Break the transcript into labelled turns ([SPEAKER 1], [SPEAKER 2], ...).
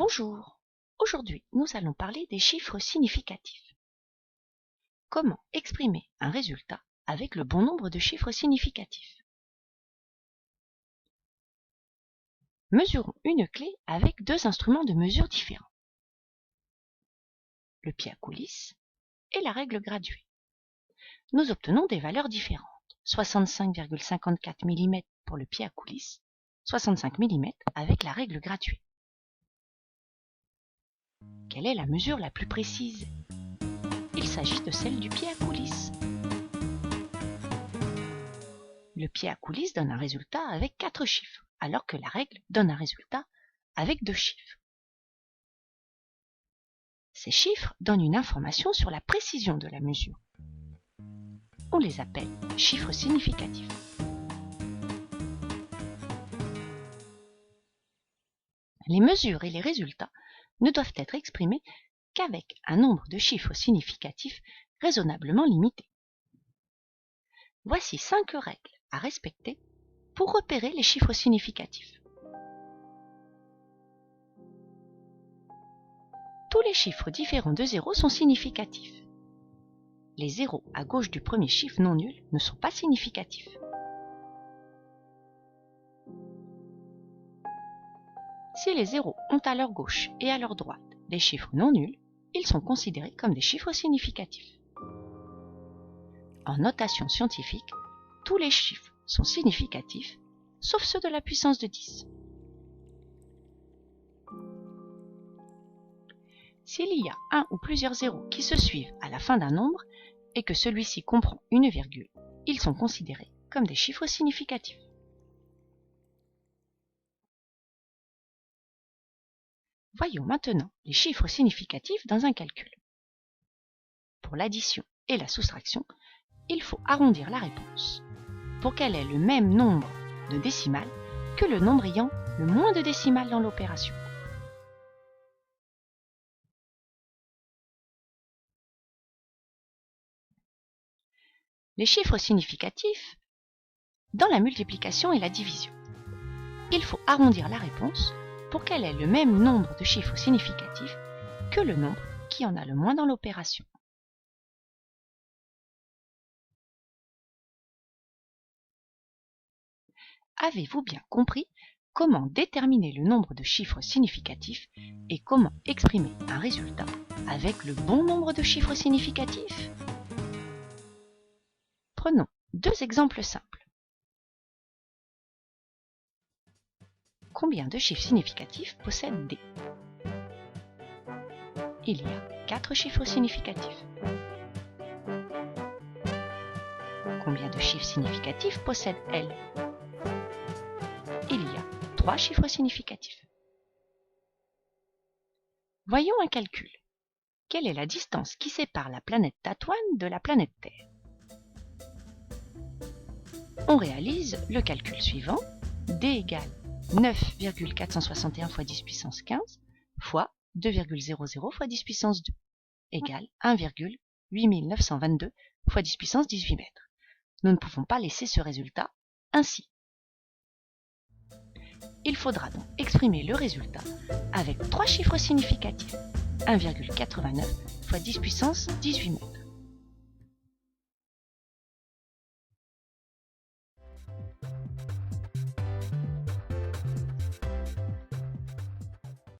[SPEAKER 1] Bonjour, aujourd'hui nous allons parler des chiffres significatifs. Comment exprimer un résultat avec le bon nombre de chiffres significatifs? Mesurons une clé avec deux instruments de mesure différents. Le pied à coulisse et la règle graduée. Nous obtenons des valeurs différentes. 65,54 mm pour le pied à coulisse, 65 mm avec la règle graduée. Quelle est la mesure la plus précise? Il s'agit de celle du pied à coulisse. Le pied à coulisse donne un résultat avec 4 chiffres, alors que la règle donne un résultat avec 2 chiffres. Ces chiffres donnent une information sur la précision de la mesure. On les appelle chiffres significatifs. Les mesures et les résultats ne doivent être exprimés qu'avec un nombre de chiffres significatifs raisonnablement limité. Voici 5 règles à respecter pour repérer les chiffres significatifs. Tous les chiffres différents de 0 sont significatifs. Les zéros à gauche du premier chiffre non nul ne sont pas significatifs. Si les zéros ont à leur gauche et à leur droite des chiffres non nuls, ils sont considérés comme des chiffres significatifs. En notation scientifique, tous les chiffres sont significatifs, sauf ceux de la puissance de 10. S'il y a un ou plusieurs zéros qui se suivent à la fin d'un nombre et que celui-ci comprend une virgule, ils sont considérés comme des chiffres significatifs. Voyons maintenant les chiffres significatifs dans un calcul. Pour l'addition et la soustraction, il faut arrondir la réponse pour qu'elle ait le même nombre de décimales que le nombre ayant le moins de décimales dans l'opération. Les chiffres significatifs dans la multiplication et la division. Il faut arrondir la réponse pour qu'elle ait le même nombre de chiffres significatifs que le nombre qui en a le moins dans l'opération. Avez-vous bien compris comment déterminer le nombre de chiffres significatifs et comment exprimer un résultat avec le bon nombre de chiffres significatifs? Prenons deux exemples simples. Combien de chiffres significatifs possède D? Il y a 4 chiffres significatifs. Combien de chiffres significatifs possède L? Il y a 3 chiffres significatifs. Voyons un calcul. Quelle est la distance qui sépare la planète Tatooine de la planète Terre? On réalise le calcul suivant. D égale 9,461 fois 10 puissance 15 fois 2,00 fois 10 puissance 2 égale 1,8922 fois 10 puissance 18 mètres. Nous ne pouvons pas laisser ce résultat ainsi. Il faudra donc exprimer le résultat avec 3 chiffres significatifs. 1,89 fois 10 puissance 18 mètres.